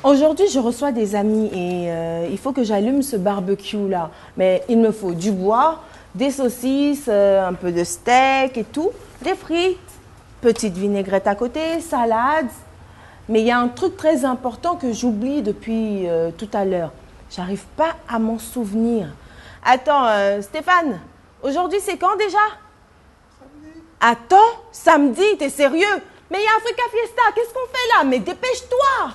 Aujourd'hui, je reçois des amis et il faut que j'allume ce barbecue-là. Mais il me faut du bois, des saucisses, un peu de steak et tout, des frites, petite vinaigrette à côté, salade. Mais il y a un truc très important que j'oublie depuis tout à l'heure. J'arrive pas à m'en souvenir. Attends, Stéphane, aujourd'hui c'est quand déjà? Samedi. Attends, samedi, t'es sérieux? Mais il y a Africa Fiesta, qu'est-ce qu'on fait là? Mais dépêche-toi!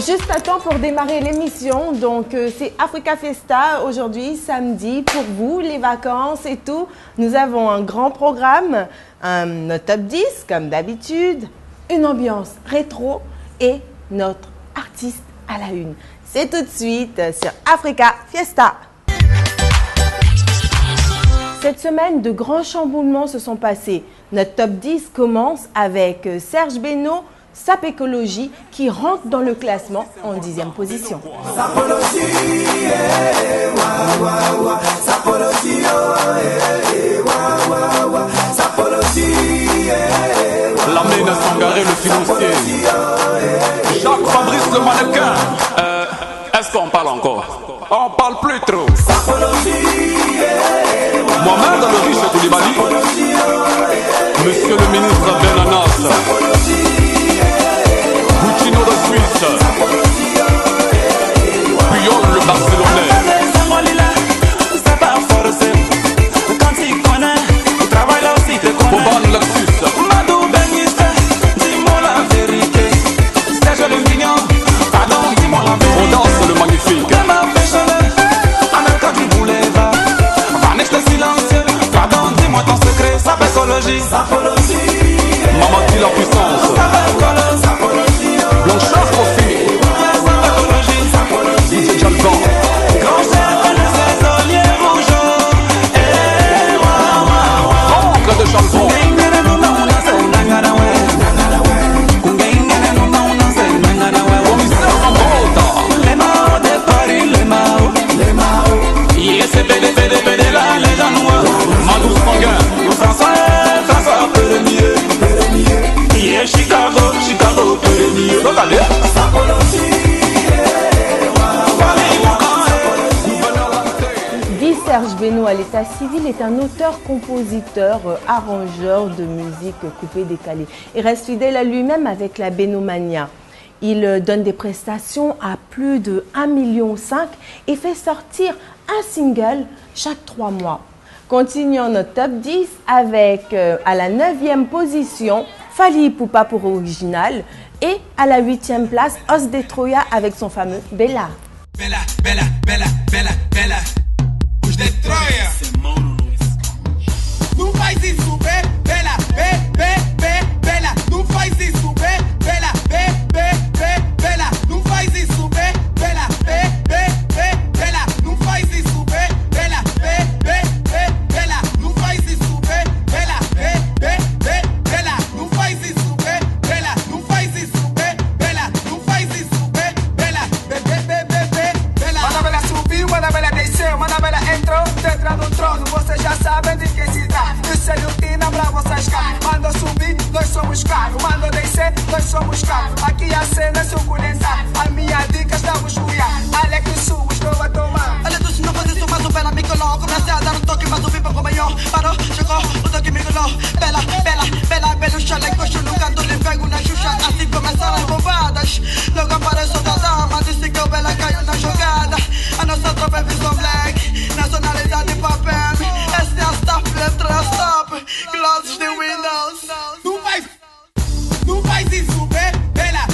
Juste à temps pour démarrer l'émission, donc c'est Africa Fiesta aujourd'hui, samedi, pour vous, les vacances et tout. Nous avons un grand programme, notre top 10 comme d'habitude, une ambiance rétro et notre artiste à la une. C'est tout de suite sur Africa Fiesta. Cette semaine, de grands chamboulements se sont passés. Notre top 10 commence avec Serge Beno, Sap Écologie, qui rentre dans le classement en 10e position. L'armée n'a s'engaré le financier. Jacques Fabrice le mannequin. Est-ce qu'on parle encore? On parle plus trop. Moi-même dans le riche Koulibaly. Monsieur le ministre Benanas. Guccino de Suisse, Puyol le Barcelonais. Boban Lexus. Dis-moi la vérité. Serge le mignon. Pardon, dis-moi la vérité. On danse le magnifique. Du boulevard. Vanex le silencieux. Pardon, dis-moi ton secret. Sap Écologie. Maman dit la puissance. Blanchard Profil, DJ Jalvan, grand chef des saisonniers rougeaux, oncle de Jalvan, commissaire Ambota, les Mao de Paris, les Mao, ISPD la légende noire, Madou Sanguin, François Perrenier, Chicago, Perrenier, regardez. Serge Beno à l'état civil est un auteur, compositeur, arrangeur de musique coupée-décalée. Il reste fidèle à lui-même avec la Benomania. Il donne des prestations à plus de 1,5 million et fait sortir un single chaque 3 mois. Continuons notre top 10 avec à la 9e position Fally Ipupa pour original et à la 8e place Os de Troya avec son fameux Bella. Bella, Bella, Bella, Bella, Bella. Os de Troia. Não faz isso, Bella, Bella. Não faz isso, Bella, Bella. Não faz isso, Bella, Bella. Não faz isso, Bella, Bella. Não faz isso, Bella, Bella. Não faz isso, Bella. Não faz isso, Bella. Não faz isso, Bella, Bella. Manda Bella subiu, manda Bella desceu, manda Bella entrou dentro do trono. Vocês já sabem de quem se trata. Isso é lutina pra vocês cá. Manda subir, nós somos caros. Manda descer, nós somos caros. Aqui a cena é suculenta. A minha dica está a buscar. Alex Sul, estou a tomar. Olha tu se não faz isso, mas o Bella me colou. Comecei a dar um toque, mas o pipa comeu. Parou, chegou, o toque me colou. Bella, Bella, Bella, Bella, chale, coxo no canto, lhe pego na xuxa. Assim começaram as bombadas. Logo apareceu da dama, disse que o Bella caiu na jogada. A nossa tropa é Vision Black, nacionalidade papel. Essa é a stop, letra stop. Glosses de Windows. Não faz isso, Bella, Bella.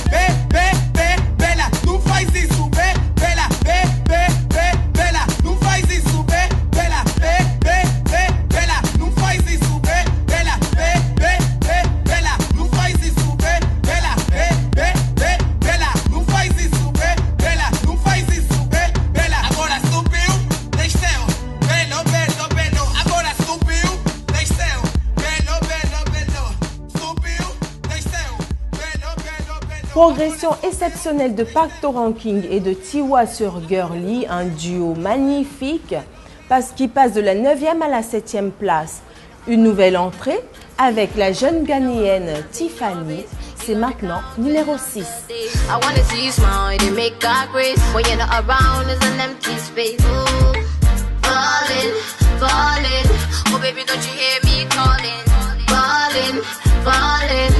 Não faz isso, Bella, Bella. Progression exceptionnelle de Park To-Ranking et de Tiwa sur Girly, un duo magnifique qui passe de la 9e à la 7e place. Une nouvelle entrée avec la jeune Ghanéenne Tiffany, c'est maintenant numéro 6.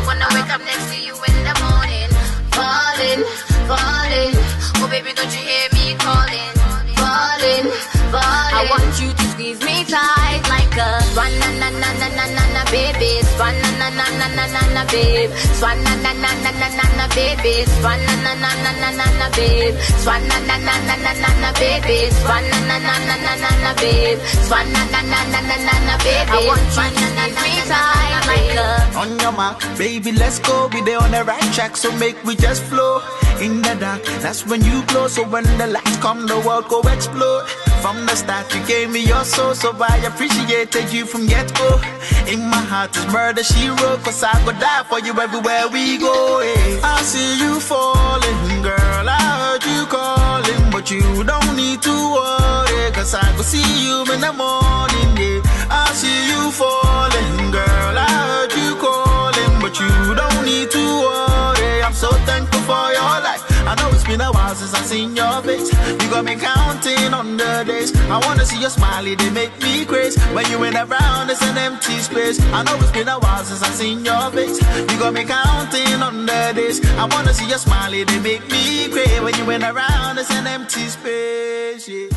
When I wake up next to you in the morning, falling, oh baby, don't you hear me calling, falling. I want you to squeeze me tight like a swan-na-na-na-na-na-na, baby, swan-na-na-na-na-na-na, babe, swan-na-na-na-na-na-na, baby, swan-na-na-na-na-na-na, babe, swan-na-na-na-na-na-na, baby, swan-na-na-na-na-na-na, babe, swan-na-na-na-na-na-na, baby. I want you to squeeze me tight like a. On your mark, baby, let's go. Be there on the right track, so make we just flow. In the dark, that's when you glow. So when the lights come, the world go explode. From the start, you gave me your soul, so I appreciated you from get-go. In my heart is murder, she wrote, 'cause I could die for you everywhere we go. Hey. I see you falling, girl, I heard you calling, but you don't need to worry, 'cause I could see you in the morning, yeah. I see you falling, girl, I heard you calling, but you don't need to worry. I'm so thankful for your life. I know it's been a while since I've seen your face. You got me counting on the days. I wanna see your smiley, they make me crazy. When you ain't around, it's an empty space. I know it's been a while since I've seen your face. You got me counting on the days. I wanna see your smiley, they make me crazy. When you ain't around, it's an empty space, yeah.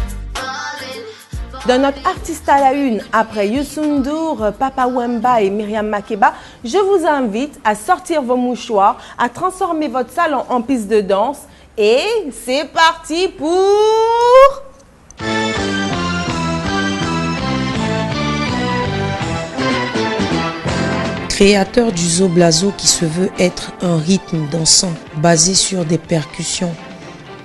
Dans notre artiste à la une, après Youssou N'Dour, Papa Wemba et Myriam Makeba, je vous invite à sortir vos mouchoirs, à transformer votre salon en piste de danse. Et c'est parti pour... Créateur du Zoblazo qui se veut être un rythme dansant basé sur des percussions,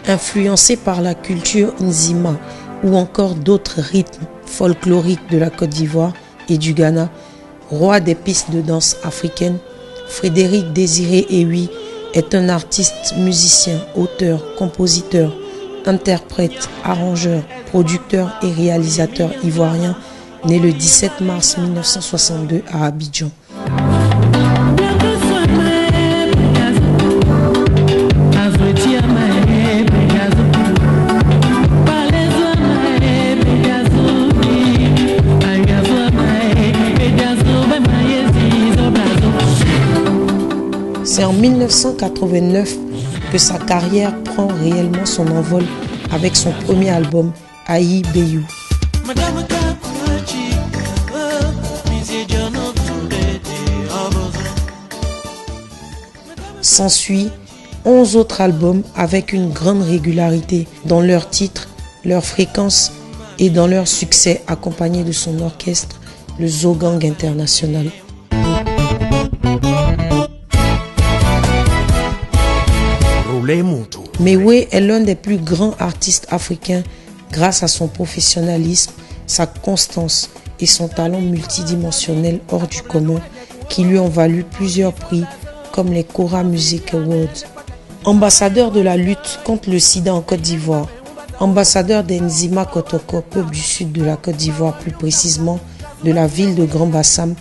influencé par la culture Nzima, ou encore d'autres rythmes folkloriques de la Côte d'Ivoire et du Ghana, roi des pistes de danse africaines, Frédéric Désiré Ewi est un artiste, musicien, auteur, compositeur, interprète, arrangeur, producteur et réalisateur ivoirien, né le 17 mars 1962 à Abidjan. C'est en 1989 que sa carrière prend réellement son envol avec son premier album, Aïe Beyou. S'ensuit 11 autres albums avec une grande régularité dans leurs titres, leurs fréquences et dans leur succès, accompagné de son orchestre, le Zogang International. Mewe est l'un des plus grands artistes africains grâce à son professionnalisme, sa constance et son talent multidimensionnel hors du commun qui lui ont valu plusieurs prix comme les Kora Music Awards. Ambassadeur de la lutte contre le sida en Côte d'Ivoire, ambassadeur des Nzima Kotoko, peuple du sud de la Côte d'Ivoire, plus précisément de la ville de Grand Bassam,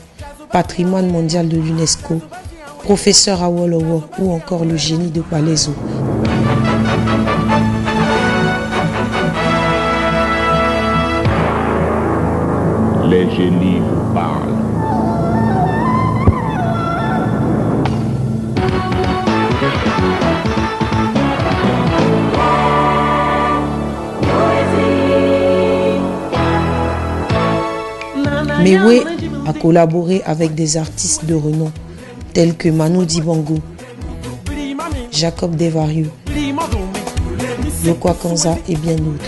patrimoine mondial de l'UNESCO, professeur à Wolowo ou encore le génie de Palaiso. Les génies vous parlent. Mewe a collaboré avec des artistes de renom tels que Manu Dibango, Jacob Devarieux, Yoko Kanza et bien d'autres.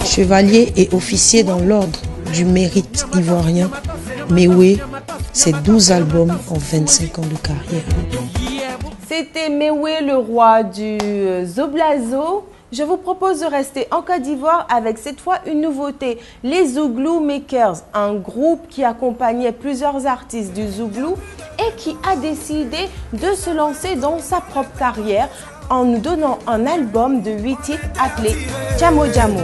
Chevalier et officier dans l'ordre du mérite ivoirien, Mewe, c'est 12 albums en 25 ans de carrière. C'était Mewe, le roi du Zoblazo. Je vous propose de rester en Côte d'Ivoire avec cette fois une nouveauté, les Zouglou Makers, un groupe qui accompagnait plusieurs artistes du Zouglou et qui a décidé de se lancer dans sa propre carrière en nous donnant un album de 8 titres appelé Jamo Jamo.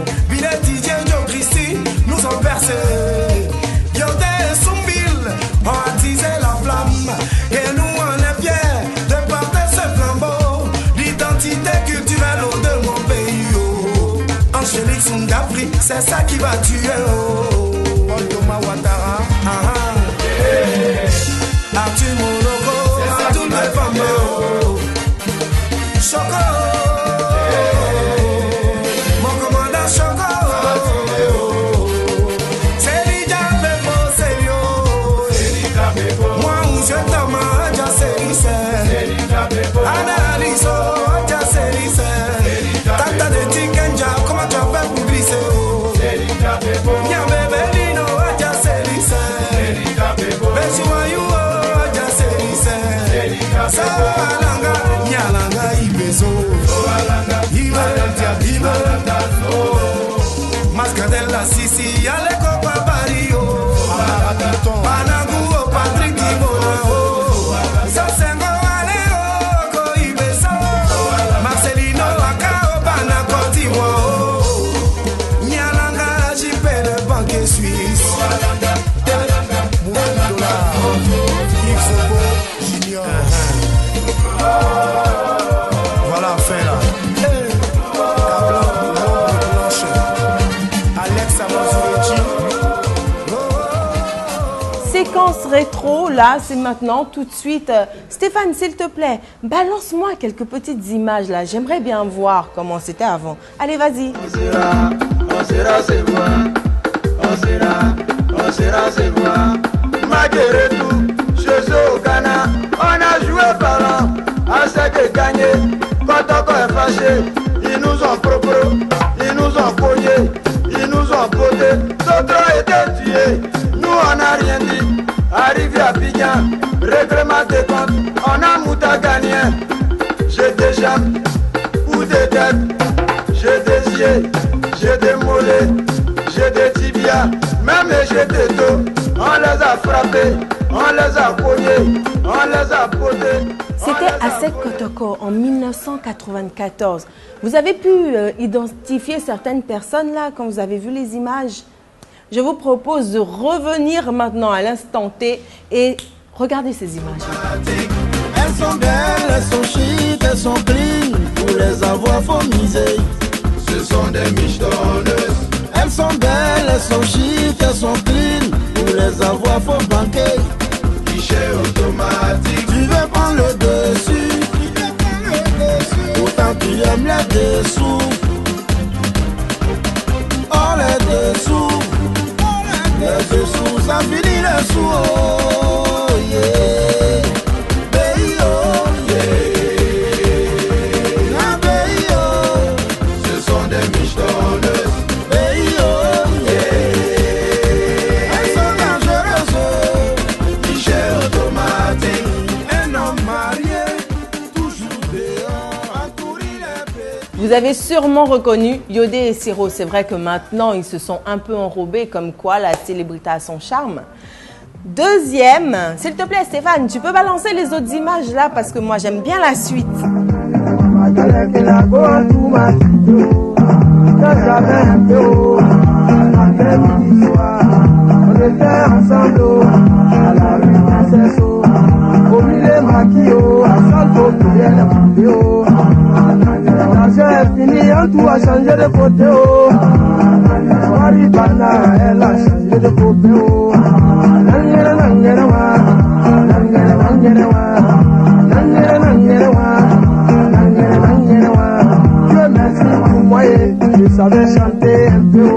Nous sommes versés, Yodé Soumbil, ont attisé la flamme, et nous on est fiers de porter ce flambeau, l'identité culturelle de mon pays. Oh. Angélique Sungapri, c'est ça qui va tuer. Oh. Thomas Ouattara, Arthur Monogo, à toutes les femmes. Oh. Choco, mon commandant Choco. Analyso, ya se dice. Tata de Tikenja, como tu fais pour glisser. Ya bebelino, ya se dice. Besuayu, ya se dice. Sabalanga, nyalanga ibezo. Ibe, Mascadella Sisi, ale copa barrio. Panagu, Patrick Dimona. Séquence rétro, là, c'est maintenant, tout de suite. Stéphane, s'il te plaît, balance-moi quelques petites images, là. J'aimerais bien voir comment c'était avant. Allez, vas-y. On sera, c'est moi. On sera, c'est moi. Malgré tout, chez eux au Ghana, on a joué parlant. À ce que gagner, quand on est fâché, ils nous ont propre, ils nous ont cogné, ils nous ont poté. D'autres ont été tués. Nous on n'a rien dit, arrivé à Bignan, règlement des comptes, on a mouta gagné. J'ai des jambes ou des têtes, j'ai des yeux, j'ai des mollets, j'ai des tibias, même j'ai des dos. On les a frappés, on les a cognés, on les a potés. C'était à Sek Kotoko en 1994. Vous avez pu identifier certaines personnes là quand vous avez vu les images? Je vous propose de revenir maintenant à l'instant T et regardez ces images. Elles sont belles, elles sont chic, elles sont clean. Pour les avoir, faut miser. Ce sont des michetonneuses. Elles sont belles, elles sont chic, elles sont clean. Pour les avoir, faut banquer. Guichet automatique. Tu veux prendre le dessus. Pourtant tu aimes les dessous. Oh les dessous. Les dessous, ça finit les sous, oh yeah. Baby, oh yeah. Ah, baby, oh. Ce sont des michetonneuses. Baby, oh yeah. Elles sont dangereuses. Guichet automatique. Un homme marié, toujours dehors, à courir les bêtes. Vous avez sûrement reconnu Yodé et Siro. C'est vrai que maintenant, ils se sont un peu enrobés, comme quoi la célébrité a son charme. Deuxième, s'il te plaît Stéphane, tu peux balancer les autres images là parce que moi j'aime bien la suite. J'ai fini, en tout a changé de côté. Maribana, elle a changé de côté. Dieu merci pour moi, je savais chanter un peu.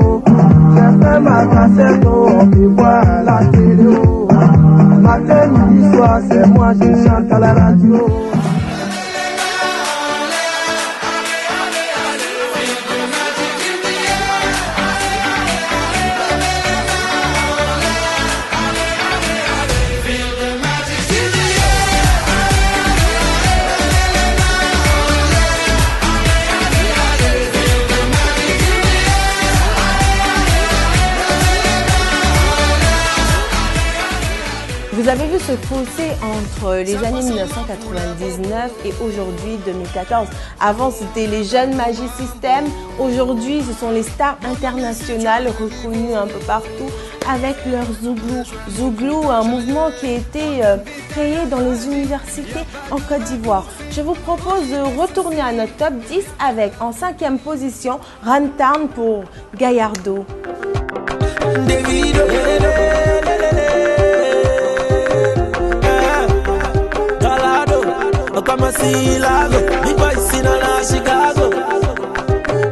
J'ai fait ma cassette, on peut voir à la télé. Matin, midi, soir, c'est moi, je chante à la radio. avez vu ce fossé entre les années 1999 et aujourd'hui 2014. Avant, c'était les jeunes Magic System. Aujourd'hui, ce sont les stars internationales reconnues un peu partout avec leur Zouglou. Zouglou, un mouvement qui a été créé dans les universités en Côte d'Ivoire. Je vous propose de retourner à notre top 10 avec en 5e position Rantown pour Gallardo. Come see Lago, big boys in Chicago,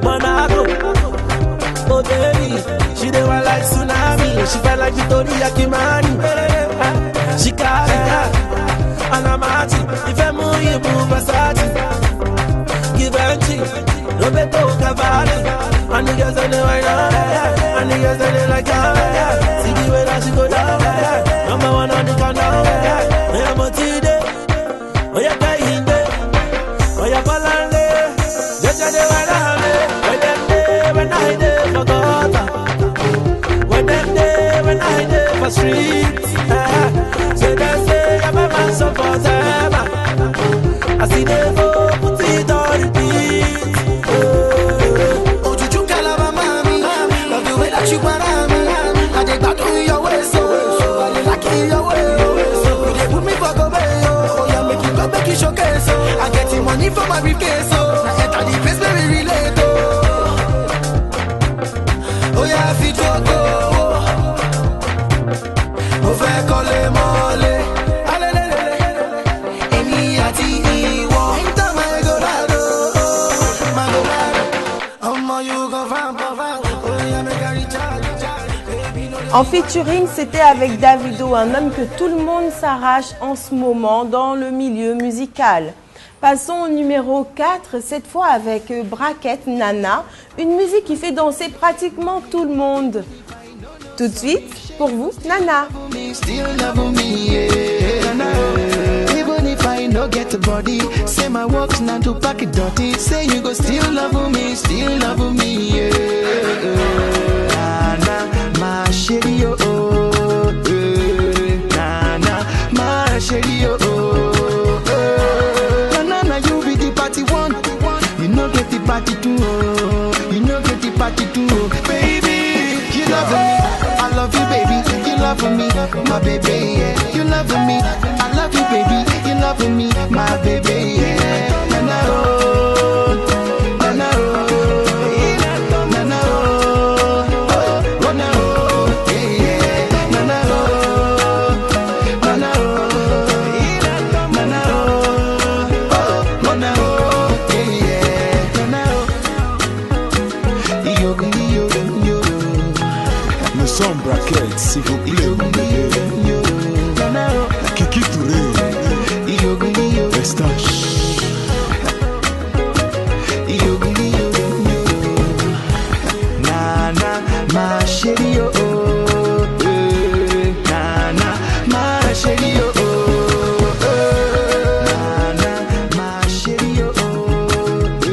Monaco. Oh baby, she dey want like tsunami. She felt like Victoria Kimani. She carry Anamati, if I'm you move Versace, Givenchy, Roberto Cavalli. And the girls on the right now, and the girls on the like that. See the way that she go down, number one on the countdown. I am a TD. Oh yeah, Kahinde, oh yeah, Palande, Jaja de Walande, when I dey for gutter, when I dey for streets, so they say I'm a man so for them. I see them go put it on repeat. Oh, you calaba mami, love the way that you para me. I dey back on your way, so I like your way, so you dey put me for go back. Make you showcase, so I get the money for my briefcase, so I enter the place where we relate, oh yeah, fit to go. Oh, fait coller mollet. Any ati iwo. Enter my golado, my golado. Oh, you go find. Oh yeah, make a recharge. En featuring, c'était avec Davido, un homme que tout le monde s'arrache en ce moment dans le milieu musical. Passons au numéro 4, cette fois avec Braquette Nana, une musique qui fait danser pratiquement tout le monde. Tout de suite, pour vous, Nana. Even if I no get a body, say my work's not to pack it dirty. Say you go still love me, yeah. Nana, my chérie, oh, oh, Nana, my chérie, oh, oh, Nana, you be the party one, you no get the party two, oh, you no get the party two, oh. Baby, you love me, I love you, baby, you love me, my baby, yeah. You love me, I love you, baby, you love me, my baby, yeah. Nana, oh, Nana, oh. Braquette, s'il vous plaît, Kiki Touré, Estache. Nana, ma chérie, oh, oh, Nana, ma chérie, oh, oh, Nana, ma chérie, oh, oh,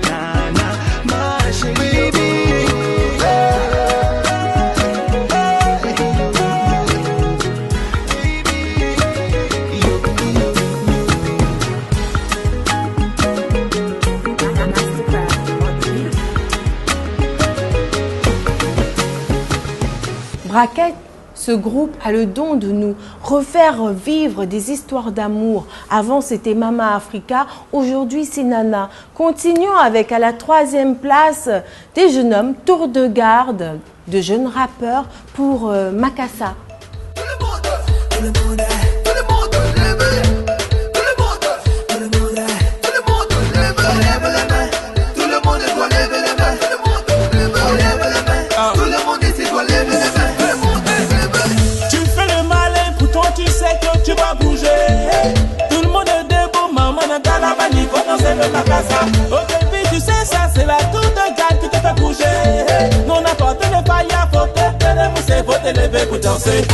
Nana, ma chérie, baby. Braquette, ce groupe a le don de nous refaire vivre des histoires d'amour. Avant, c'était Mama Africa, aujourd'hui, c'est Nana. Continuons avec à la 3e place des jeunes hommes, tour de garde de jeunes rappeurs pour Makassa. Oh baby, tu sais ça, c'est la tour de garde qui te fait bouger. Non, n'importe le faillant, faut te lever, faut te lever pour danser.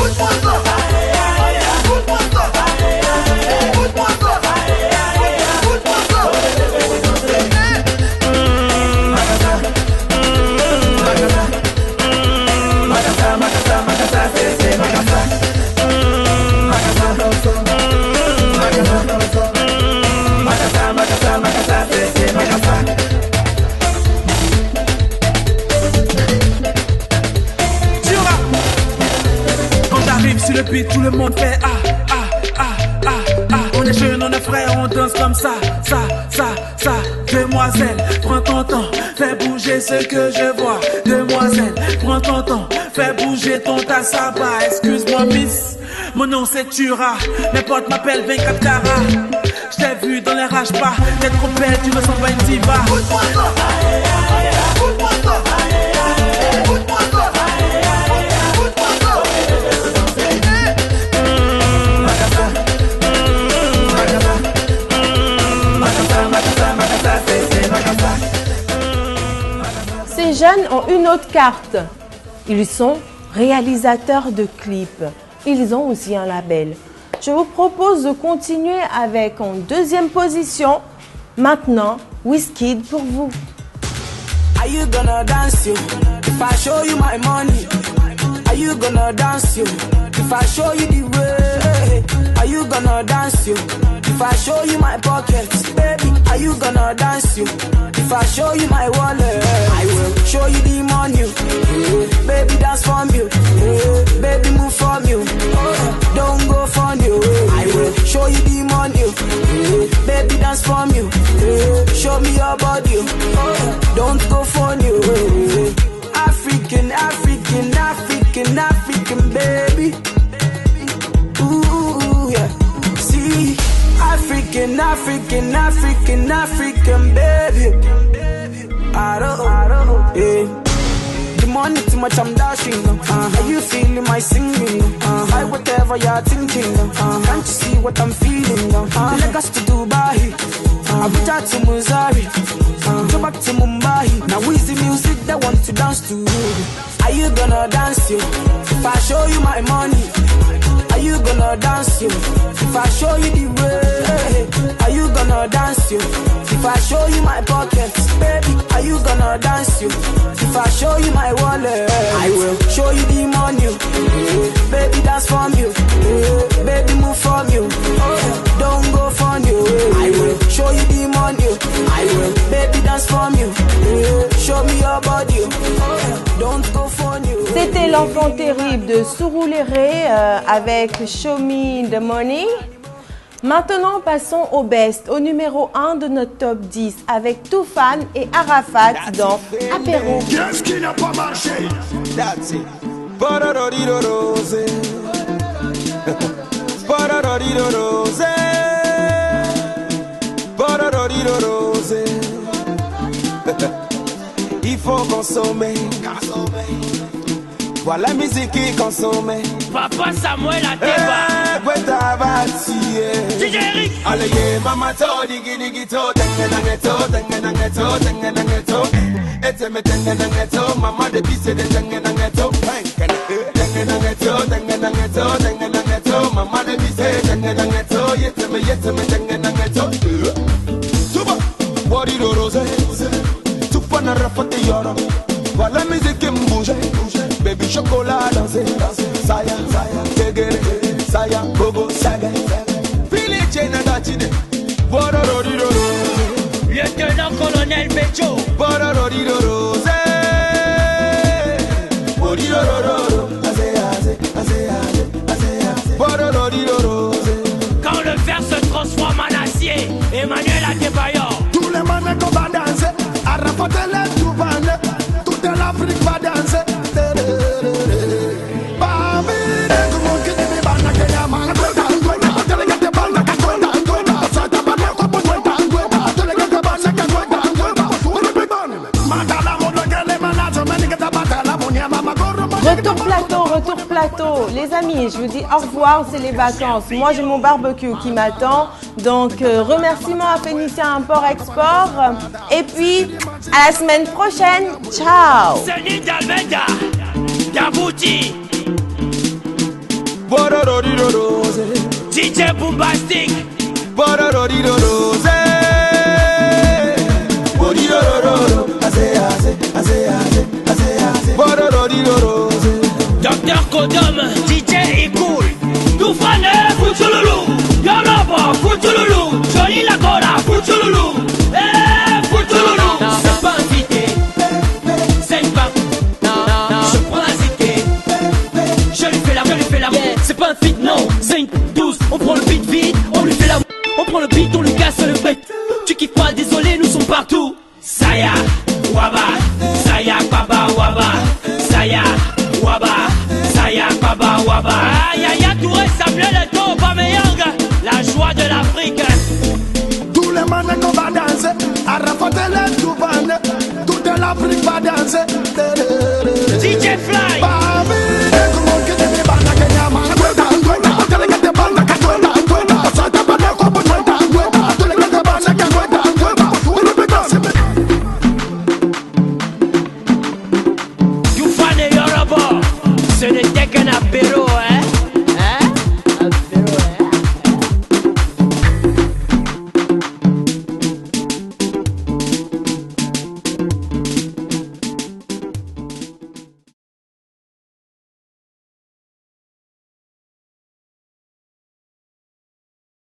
tout le monde fait On est jeunes, on est frais, on danse comme ça. Demoiselle, prends ton temps, fais bouger ce que je vois. Demoiselle, prends ton temps, fais bouger ton tassaba. Excuse-moi miss, mon nom c'est Tura, mes potes m'appellent 24 carats. J't'ai vu dans les rages pas, t'es trop belle, tu ressembles à une diva. Ces jeunes ont une autre carte. Ils sont réalisateurs de clips. Ils ont aussi un label. Je vous propose de continuer avec en deuxième position, maintenant, Wizkid pour vous. Are you gonna dance you if I show you my money? Are you gonna dance you if I show you the way? Are you gonna dance you if I show you my pockets? Baby, are you gonna dance you if I show you my wallet? I will show you the money. Baby, dance from you. Baby, move from you. Don't go from you. I will show you the money. Baby, dance from you. Show me your body. Don't go from you. African, African, African, African, baby. Ooh, yeah. See, African, African, African, African, baby. I don't, yeah. The money too much, I'm dashing. Are you feeling my singing? I whatever you're thinking. Can't you see what I'm feeling? Lagos to Dubai, Abuja to Missouri, go back to Mumbai. Now is the music that want to dance to? Are you gonna dance you if I show you my money? Are you gonna dance you if I show you the way? Are you gonna dance you if I show you my pockets? Baby, are you gonna dance you if I show you my wallet? I will show you the money. Baby, dance from you. Baby, move from you. Don't go from you. I will show you the money. I will, baby, dance from you. Show me your body. Don't go from you. C'était l'enfant terrible de Surulere avec Show Me the Money. Maintenant, passons au best, au numéro 1 de notre top 10 avec Toufan et Arafat dans Apéro. Qu'est-ce qui n'a pas marché? That's it. Il faut consommer. Voilà la musique qui consomme. Papa Samuel a débat. DJ Eric. Allez, mama to, digi digi to, tengenangeto, tengenangeto, tengenangeto. Eteme tengenangeto, mama de pisse de tengenangeto. Tengenangeto, tengenangeto, tengenangeto, mama de pisse tengenangeto. Yeteme tengenangeto. Suba, body do rose. Tufa na rafate yoro. Voilà la musique qui me bouge. Baby chocolat danser, saya, tegere, saya, gogo, saga. Fili chena dachine, borororiro. Lieutenant colonel Bejo. Borororiro, borororiro, borororiro. Quand le fer se transforme en acier, Emmanuel Adebayor. Tous les mannequins qu'on va danser, Arafat les Toufan, toute l'Afrique va danser. Retour plateau. Les amis, je vous dis au revoir, c'est les vacances. Moi, j'ai mon barbecue qui m'attend. Donc, remerciements à Phénicien Import-Export. Et puis, à la semaine prochaine. Ciao. Seni Dalmeda, Yabouti. DJ Boombastic. Docteur Kodom, DJ Ikoul. Toufane, Foutoulou. Yonaba, Foutoulou. Johnny Lagora, Foutoulou. Foutoulou. C'est pas invité. C'est pas. Je prends la zike. Je lui fais la, c'est pas un fit, non. waba, saya baba waba, saya waba, saya baba waba. Yaya Touré, Samuel Eto'o, Aubameyang, la joie de l'Afrique. Tous les mannequins qu'on va danser, Arafat et les Toubane, toute l'Afrique va danser. DJ Fly.